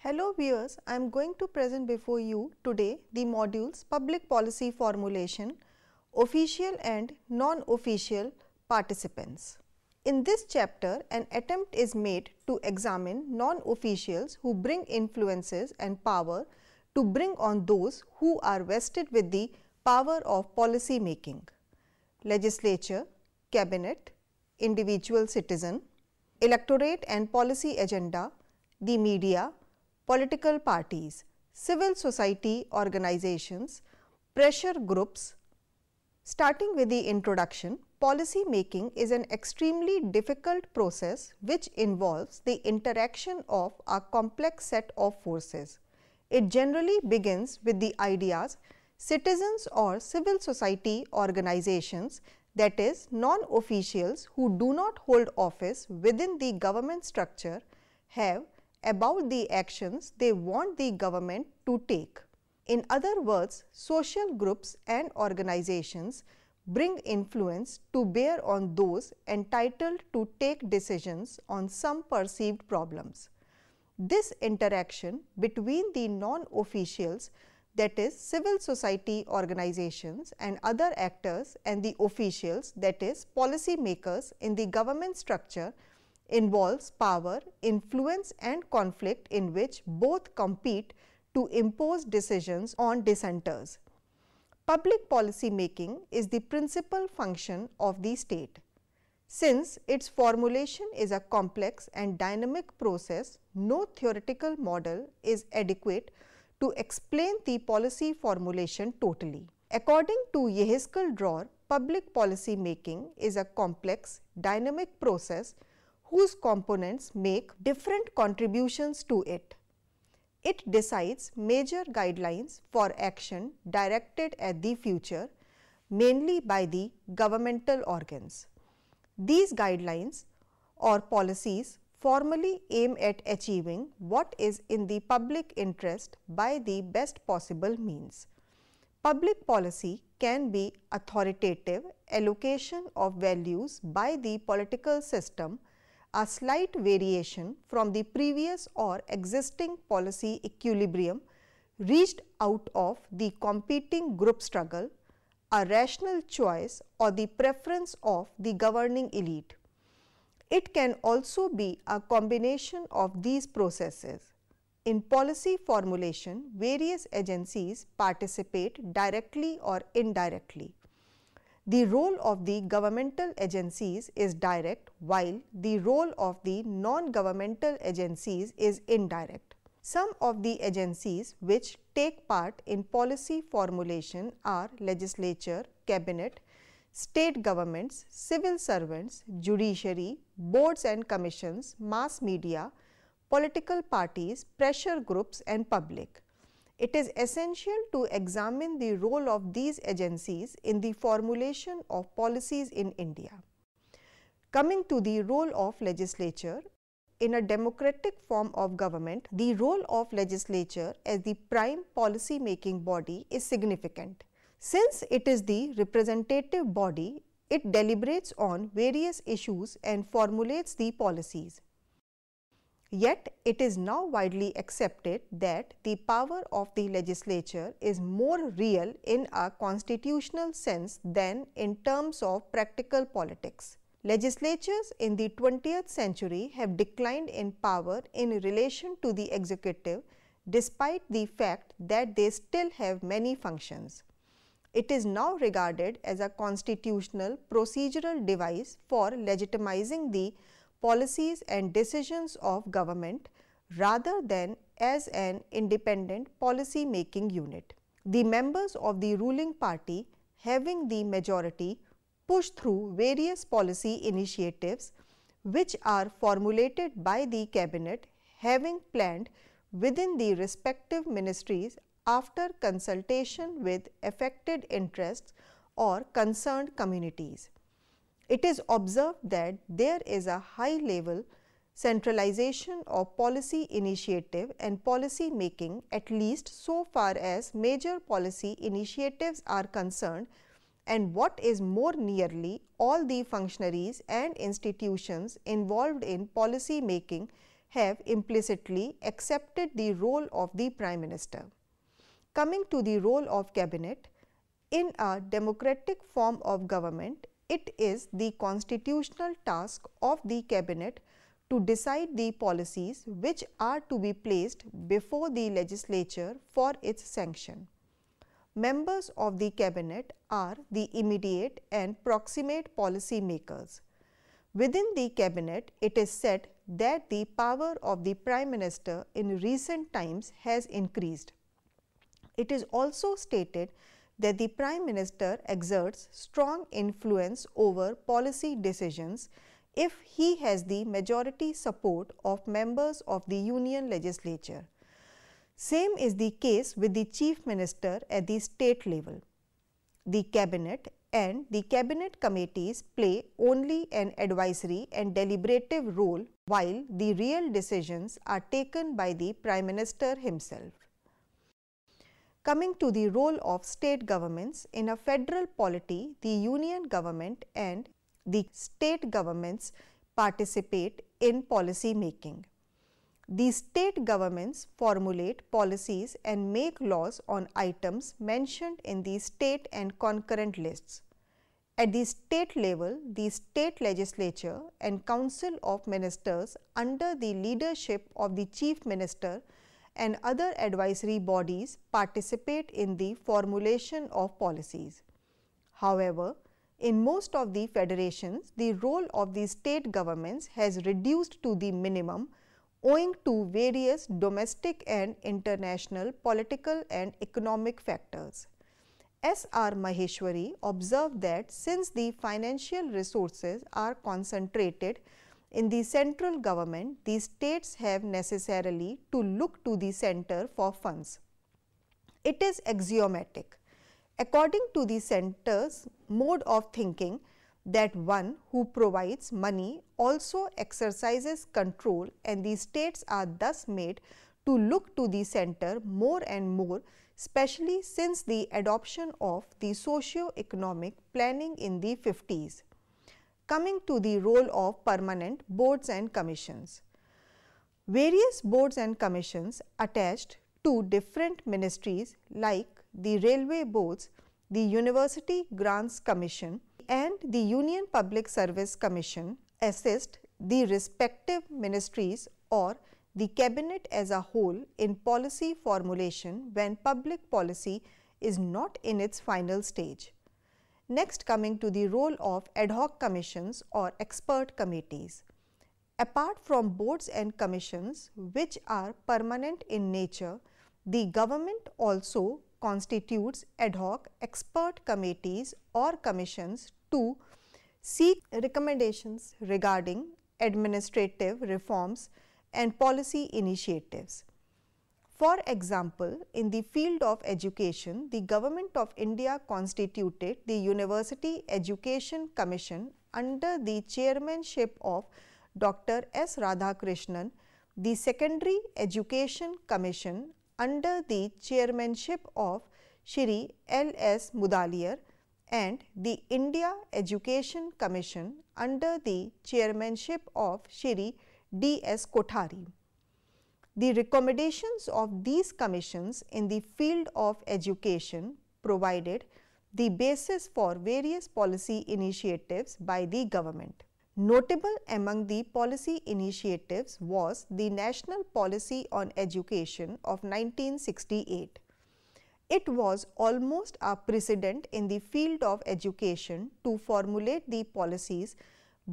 Hello viewers, I am going to present before you today the modules Public Policy Formulation, Official and Non-Official Participants. In this chapter, an attempt is made to examine non-officials who bring influences and power to bring on those who are vested with the power of policy making: Legislature, Cabinet, individual citizen, Electorate and policy agenda, the media, political parties, civil society organizations, pressure groups. Starting with the introduction, policy making is an extremely difficult process which involves the interaction of a complex set of forces. It generally begins with the ideas citizens or civil society organizations, that is, non-officials who do not hold office within the government structure, have about the actions they want the government to take. In other words, social groups and organizations bring influence to bear on those entitled to take decisions on some perceived problems. This interaction between the non-officials, that is civil society organizations and other actors, and the officials, that is policy makers in the government structure, involves power, influence and conflict in which both compete to impose decisions on dissenters. Public policy making is the principal function of the state. Since its formulation is a complex and dynamic process, no theoretical model is adequate to explain the policy formulation totally. According to Yeheskel-Dror, public policy making is a complex, dynamic process whose components make different contributions to it. It decides major guidelines for action directed at the future, mainly by the governmental organs. These guidelines or policies formally aim at achieving what is in the public interest by the best possible means. Public policy can be authoritative allocation of values by the political system, a slight variation from the previous or existing policy equilibrium reached out of the competing group struggle, a rational choice or the preference of the governing elite. It can also be a combination of these processes. In policy formulation, various agencies participate directly or indirectly. The role of the governmental agencies is direct, while the role of the non-governmental agencies is indirect. Some of the agencies which take part in policy formulation are legislature, cabinet, state governments, civil servants, judiciary, boards and commissions, mass media, political parties, pressure groups and public. It is essential to examine the role of these agencies in the formulation of policies in India. Coming to the role of legislature, in a democratic form of government, the role of legislature as the prime policy making body is significant. Since it is the representative body, it deliberates on various issues and formulates the policies. Yet, it is now widely accepted that the power of the legislature is more real in a constitutional sense than in terms of practical politics. Legislatures in the 20th century have declined in power in relation to the executive, despite the fact that they still have many functions. It is now regarded as a constitutional procedural device for legitimizing the policies and decisions of government rather than as an independent policy making unit. The members of the ruling party, having the majority, push through various policy initiatives which are formulated by the cabinet, having planned within the respective ministries after consultation with affected interests or concerned communities. It is observed that there is a high level centralization of policy initiative and policy making, at least so far as major policy initiatives are concerned, and what is more nearly, all the functionaries and institutions involved in policy making have implicitly accepted the role of the Prime Minister. Coming to the role of Cabinet, in a democratic form of government, it is the constitutional task of the Cabinet to decide the policies which are to be placed before the Legislature for its sanction. Members of the Cabinet are the immediate and proximate policy makers. Within the Cabinet, it is said that the power of the Prime Minister in recent times has increased. It is also stated that the Prime Minister exerts strong influence over policy decisions if he has the majority support of members of the Union Legislature. Same is the case with the Chief Minister at the state level. The Cabinet and the Cabinet committees play only an advisory and deliberative role, while the real decisions are taken by the Prime Minister himself. Coming to the role of state governments, in a federal polity, the union government and the state governments participate in policy making. The state governments formulate policies and make laws on items mentioned in the state and concurrent lists. At the state level, the state legislature and council of ministers under the leadership of the chief minister and other advisory bodies participate in the formulation of policies. However, in most of the federations, the role of the state governments has reduced to the minimum owing to various domestic and international political and economic factors. S. R. Maheshwari observed that since the financial resources are concentrated in the central government, the states have necessarily to look to the center for funds. It is axiomatic, according to the center's mode of thinking, that one who provides money also exercises control, and the states are thus made to look to the center more and more, especially since the adoption of the socio-economic planning in the 50s. Coming to the role of permanent boards and commissions. Various boards and commissions attached to different ministries like the Railway Boards, the University Grants Commission and the Union Public Service Commission assist the respective ministries or the Cabinet as a whole in policy formulation when public policy is not in its final stage. Next, coming to the role of ad hoc commissions or expert committees. Apart from boards and commissions which are permanent in nature, the government also constitutes ad hoc expert committees or commissions to seek recommendations regarding administrative reforms and policy initiatives. For example, in the field of education, the Government of India constituted the University Education Commission under the chairmanship of Dr. S. Radhakrishnan, the Secondary Education Commission under the chairmanship of Shri L. S. Mudaliar, and the India Education Commission under the chairmanship of Shri D. S. Kothari. The recommendations of these commissions in the field of education provided the basis for various policy initiatives by the government. Notable among the policy initiatives was the National Policy on Education of 1968. It was almost a precedent in the field of education to formulate the policies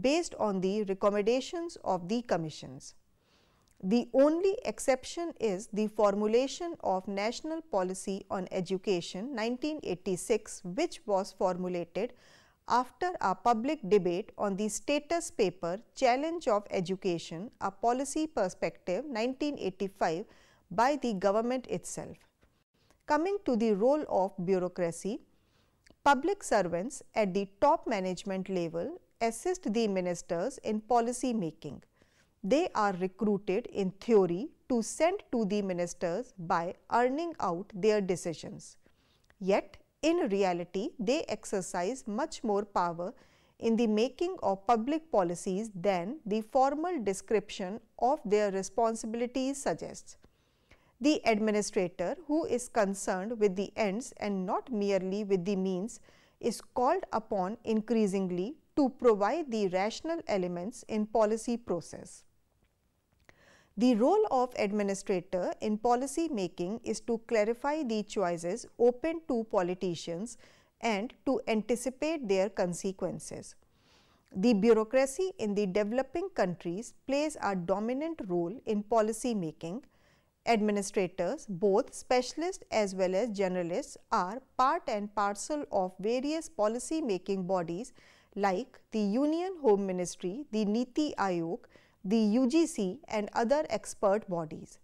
based on the recommendations of the commissions. The only exception is the formulation of National Policy on Education 1986, which was formulated after a public debate on the status paper Challenge of Education, a Policy Perspective 1985 by the government itself. Coming to the role of bureaucracy, public servants at the top management level assist the ministers in policy making. They are recruited in theory to send to the ministers by earning out their decisions. Yet, in reality, they exercise much more power in the making of public policies than the formal description of their responsibilities suggests. The administrator, who is concerned with the ends and not merely with the means, is called upon increasingly to provide the rational elements in policy process. The role of administrator in policy making is to clarify the choices open to politicians and to anticipate their consequences. The bureaucracy in the developing countries plays a dominant role in policy making. Administrators, both specialists as well as generalists, are part and parcel of various policy making bodies like the Union Home Ministry, the Niti Aayog, the UGC and other expert bodies.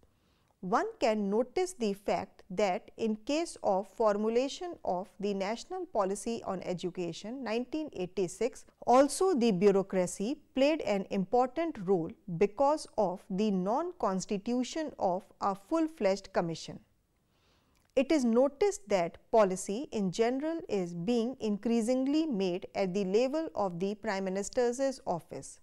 One can notice the fact that in case of formulation of the National Policy on Education 1986, also the bureaucracy played an important role because of the non-constitution of a full-fledged commission. It is noticed that policy in general is being increasingly made at the level of the Prime Minister's office.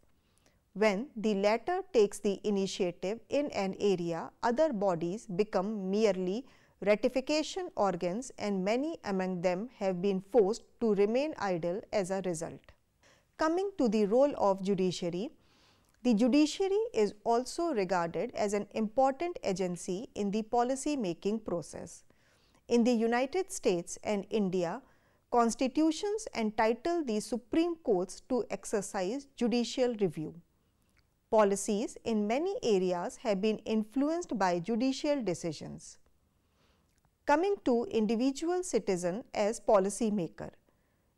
When the latter takes the initiative in an area, other bodies become merely ratification organs and many among them have been forced to remain idle as a result. Coming to the role of judiciary, the judiciary is also regarded as an important agency in the policy making process. In the United States and India, constitutions entitle the Supreme Courts to exercise judicial review. Policies in many areas have been influenced by judicial decisions. Coming to individual citizen as policy maker.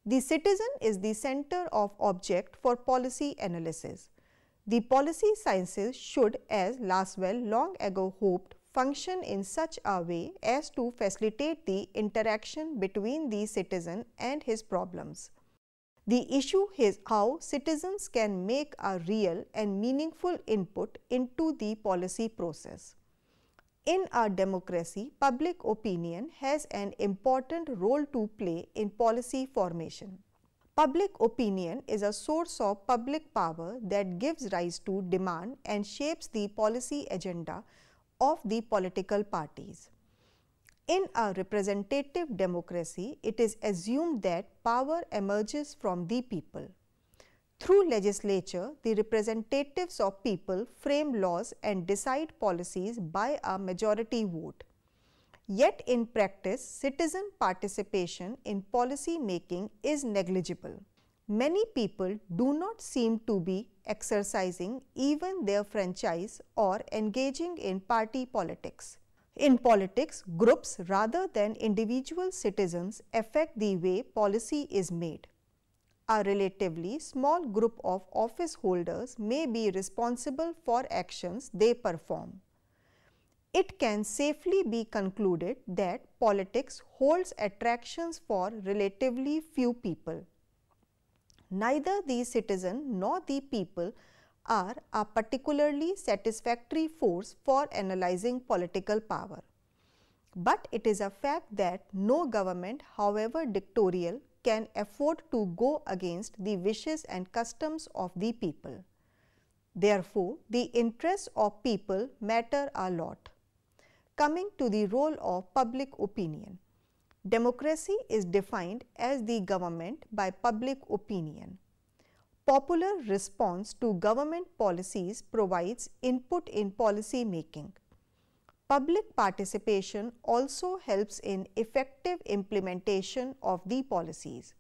The citizen is the center of object for policy analysis. The policy sciences should, as Laswell long ago hoped, function in such a way as to facilitate the interaction between the citizen and his problems. The issue is how citizens can make a real and meaningful input into the policy process. In our democracy, public opinion has an important role to play in policy formation. Public opinion is a source of public power that gives rise to demand and shapes the policy agenda of the political parties. In a representative democracy, it is assumed that power emerges from the people. Through legislature, the representatives of people frame laws and decide policies by a majority vote. Yet in practice, citizen participation in policy making is negligible. Many people do not seem to be exercising even their franchise or engaging in party politics. In politics, groups rather than individual citizens affect the way policy is made. A relatively small group of office holders may be responsible for actions they perform. It can safely be concluded that politics holds attractions for relatively few people. Neither the citizen nor the people are a particularly satisfactory force for analyzing political power. But it is a fact that no government, however dictatorial, can afford to go against the wishes and customs of the people. Therefore, the interests of people matter a lot. Coming to the role of public opinion. Democracy is defined as the government by public opinion. Popular response to government policies provides input in policy making. Public participation also helps in effective implementation of the policies.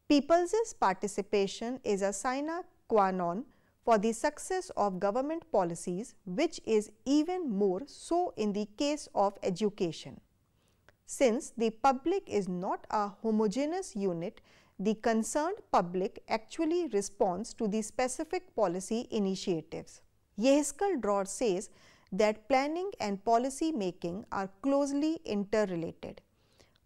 People's participation is a sine qua non for the success of government policies, which is even more so in the case of education. Since the public is not a homogeneous unit, the concerned public actually responds to the specific policy initiatives. Yehskell-Dror says that planning and policy making are closely interrelated.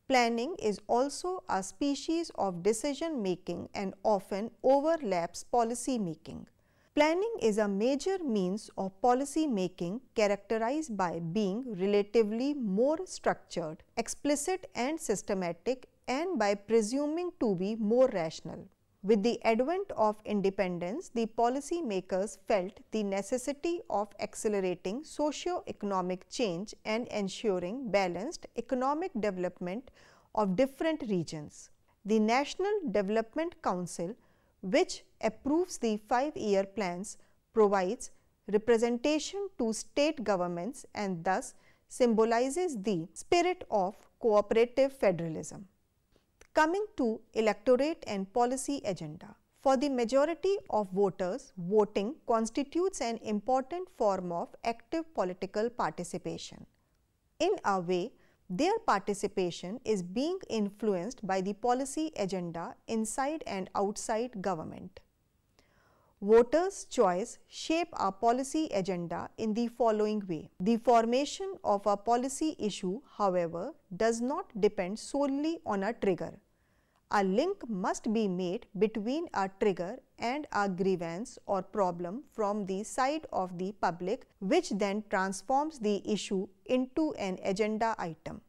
Planning is also a species of decision making and often overlaps policy making. Planning is a major means of policy making characterized by being relatively more structured, explicit and systematic, and by presuming to be more rational. With the advent of independence, the policy makers felt the necessity of accelerating socio-economic change and ensuring balanced economic development of different regions. The National Development Council, which approves the 5-year plans, provides representation to state governments and thus symbolizes the spirit of cooperative federalism. Coming to electorate and policy agenda. For the majority of voters, voting constitutes an important form of active political participation. In a way, their participation is being influenced by the policy agenda inside and outside government. Voters' choice shape our policy agenda in the following way. The formation of a policy issue, however, does not depend solely on a trigger. A link must be made between a trigger and a grievance or problem from the side of the public, which then transforms the issue into an agenda item.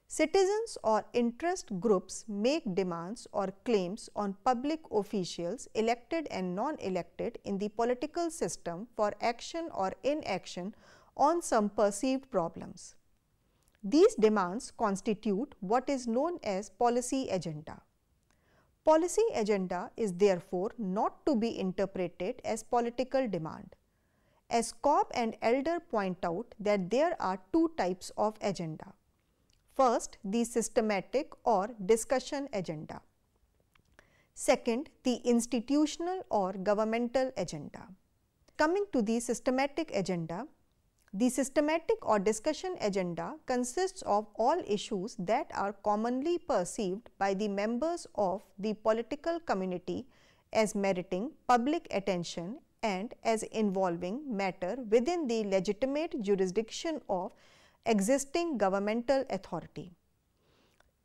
Citizens or interest groups make demands or claims on public officials, elected and non-elected, in the political system for action or inaction on some perceived problems. These demands constitute what is known as policy agenda. Policy agenda is therefore not to be interpreted as political demand. As Cobb and Elder point out that there are two types of agenda. First, the systematic or discussion agenda. Second, the institutional or governmental agenda. Coming to the systematic agenda, the systematic or discussion agenda consists of all issues that are commonly perceived by the members of the political community as meriting public attention and as involving matter within the legitimate jurisdiction of existing governmental authority.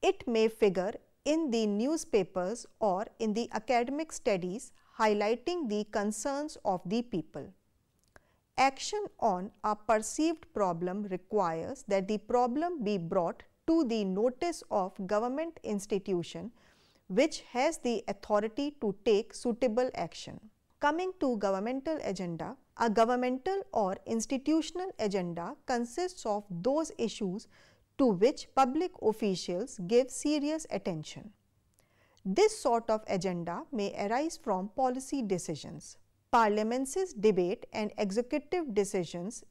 It may figure in the newspapers or in the academic studies highlighting the concerns of the people. Action on a perceived problem requires that the problem be brought to the notice of government institution which has the authority to take suitable action. Coming to governmental agenda, a governmental or institutional agenda consists of those issues to which public officials give serious attention. This sort of agenda may arise from policy decisions, Parliament's debate and executive decisions.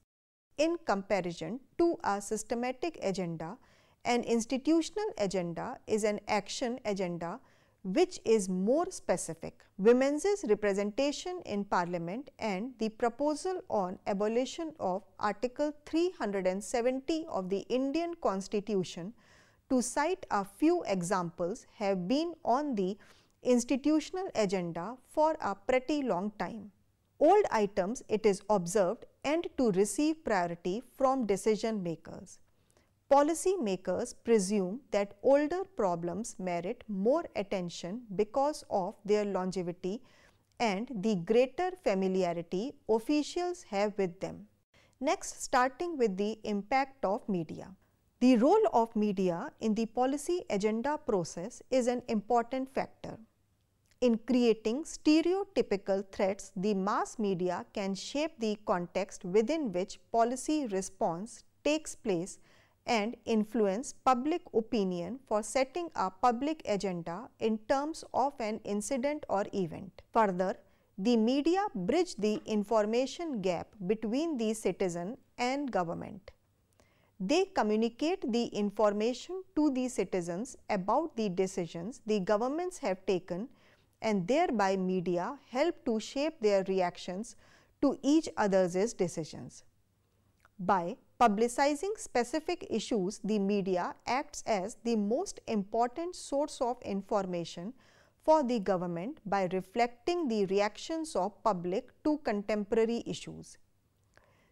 In comparison to a systematic agenda, an institutional agenda is an action agenda which is more specific. Women's representation in Parliament and the proposal on abolition of Article 370 of the Indian Constitution, to cite a few examples, have been on the institutional agenda for a pretty long time. Old items, it is observed, and to receive priority from decision makers. Policy makers presume that older problems merit more attention because of their longevity and the greater familiarity officials have with them. Next, starting with the impact of media. The role of media in the policy agenda process is an important factor. In creating stereotypical threats, the mass media can shape the context within which policy response takes place and influence public opinion for setting a public agenda in terms of an incident or event. Further, the media bridge the information gap between the citizen and government. They communicate the information to the citizens about the decisions the governments have taken, and thereby media help to shape their reactions to each other's decisions. By publicizing specific issues, the media acts as the most important source of information for the government by reflecting the reactions of public to contemporary issues.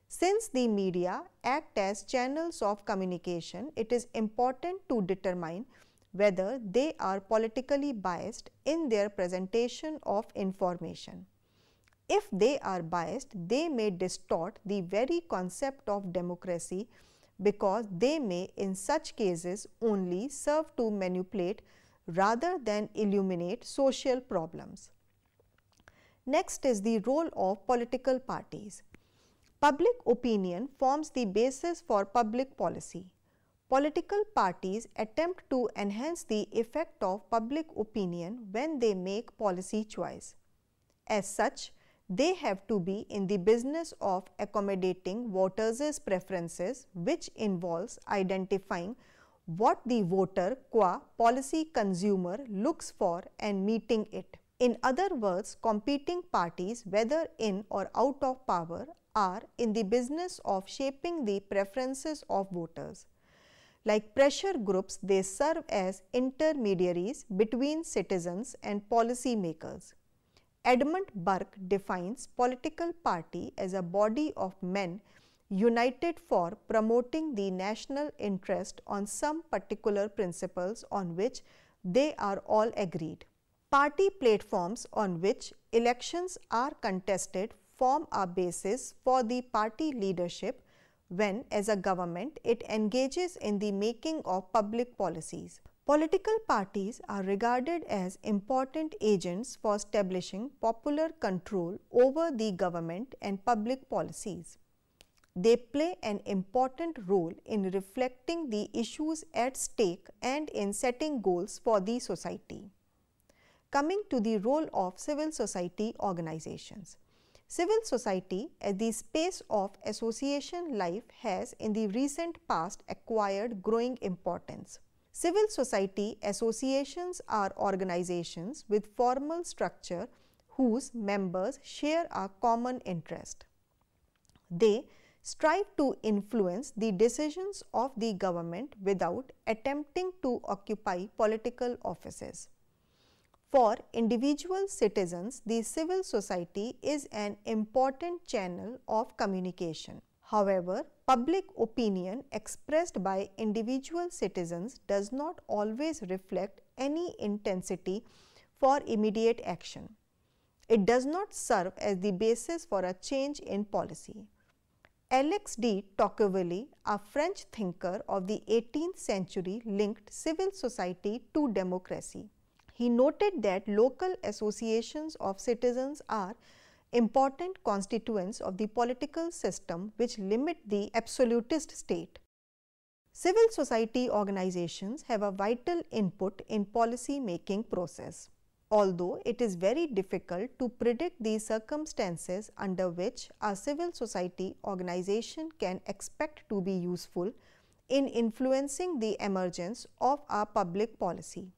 Since the media act as channels of communication, it is important to determine whether they are politically biased in their presentation of information. If they are biased, they may distort the very concept of democracy because they may in such cases only serve to manipulate rather than illuminate social problems. Next is the role of political parties. Public opinion forms the basis for public policy. Political parties attempt to enhance the effect of public opinion when they make policy choice. As such, they have to be in the business of accommodating voters' preferences, which involves identifying what the voter qua policy consumer looks for and meeting it. In other words, competing parties, whether in or out of power, are in the business of shaping the preferences of voters. Like pressure groups, they serve as intermediaries between citizens and policy makers. Edmund Burke defines political party as a body of men united for promoting the national interest on some particular principles on which they are all agreed. Party platforms on which elections are contested form a basis for the party leadership when, as a government, it engages in the making of public policies. Political parties are regarded as important agents for establishing popular control over the government and public policies. They play an important role in reflecting the issues at stake and in setting goals for the society. Coming to the role of civil society organizations. Civil society as the space of association life has in the recent past acquired growing importance. Civil society associations are organizations with formal structure whose members share a common interest. They strive to influence the decisions of the government without attempting to occupy political offices. For individual citizens, the civil society is an important channel of communication. However, public opinion expressed by individual citizens does not always reflect any intensity for immediate action. It does not serve as the basis for a change in policy. Alex de Tocqueville, a French thinker of the 18th century, linked civil society to democracy. He noted that local associations of citizens are important constituents of the political system which limit the absolutist state. Civil society organizations have a vital input in policy making process. Although it is very difficult to predict the circumstances under which a civil society organization can expect to be useful in influencing the emergence of a public policy.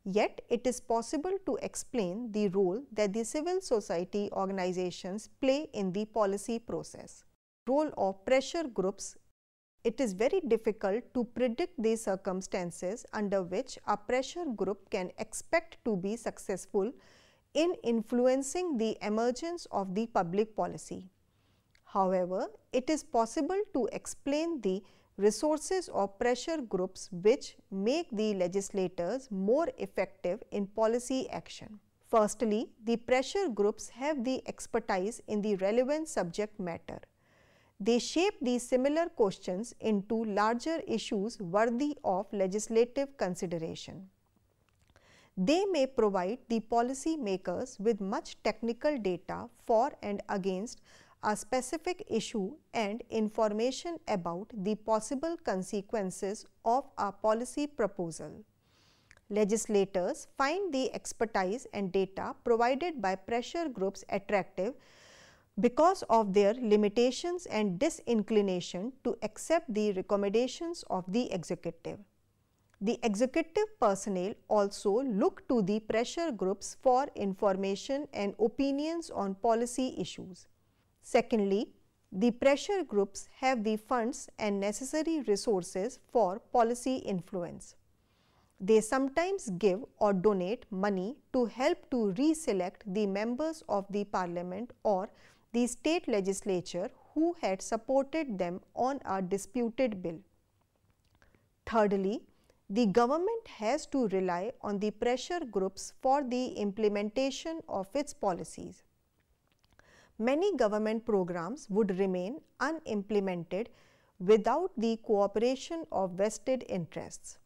Yet, it is possible to explain the role that the civil society organizations play in the policy process. Role of pressure groups. It is very difficult to predict the circumstances under which a pressure group can expect to be successful in influencing the emergence of the public policy. However, it is possible to explain the resources of pressure groups which make the legislators more effective in policy action. Firstly, the pressure groups have the expertise in the relevant subject matter. They shape the similar questions into larger issues worthy of legislative consideration. They may provide the policy makers with much technical data for and against a specific issue and information about the possible consequences of a policy proposal. Legislators find the expertise and data provided by pressure groups attractive because of their limitations and disinclination to accept the recommendations of the executive. The executive personnel also look to the pressure groups for information and opinions on policy issues. Secondly, the pressure groups have the funds and necessary resources for policy influence. They sometimes give or donate money to help to reselect the members of the parliament or the state legislature who had supported them on a disputed bill. Thirdly, the government has to rely on the pressure groups for the implementation of its policies. Many government programs would remain unimplemented without the cooperation of vested interests.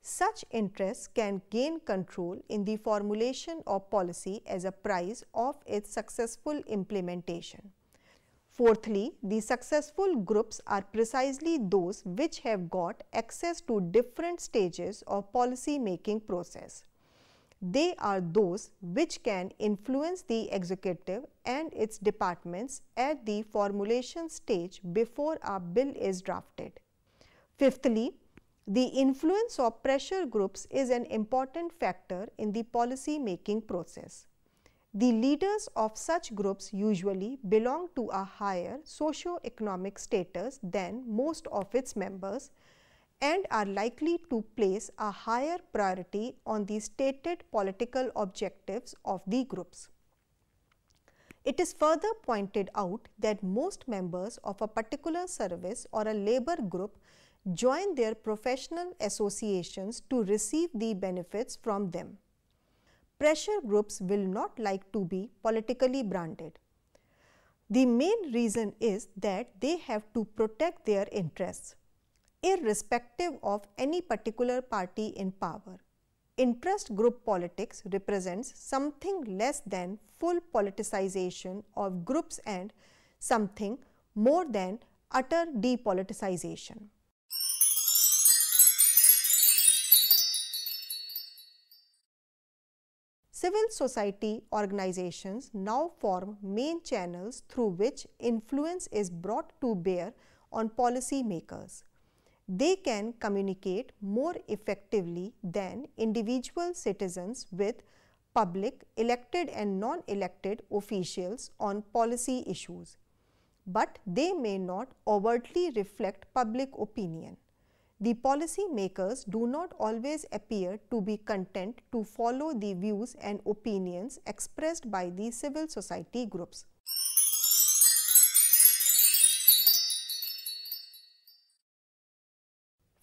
Such interests can gain control in the formulation of policy as a price of its successful implementation. Fourthly, the successful groups are precisely those which have got access to different stages of policy making process. They are those which can influence the executive and its departments at the formulation stage before a bill is drafted. Fifthly, the influence of pressure groups is an important factor in the policy making process. The leaders of such groups usually belong to a higher socio-economic status than most of its members and are likely to place a higher priority on the stated political objectives of the groups. It is further pointed out that most members of a particular service or a labor group join their professional associations to receive the benefits from them. Pressure groups will not like to be politically branded. The main reason is that they have to protect their interests, irrespective of any particular party in power. Interest group politics represents something less than full politicization of groups and something more than utter depoliticization. Civil society organizations now form main channels through which influence is brought to bear on policy makers. They can communicate more effectively than individual citizens with public, elected and non-elected officials on policy issues, but they may not overtly reflect public opinion. The policy makers do not always appear to be content to follow the views and opinions expressed by the civil society groups.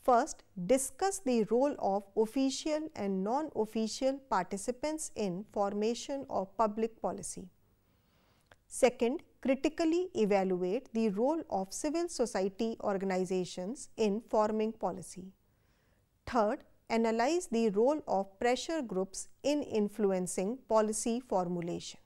First, discuss the role of official and non-official participants in formation of public policy. Second, critically evaluate the role of civil society organizations in forming policy. Third, analyze the role of pressure groups in influencing policy formulation.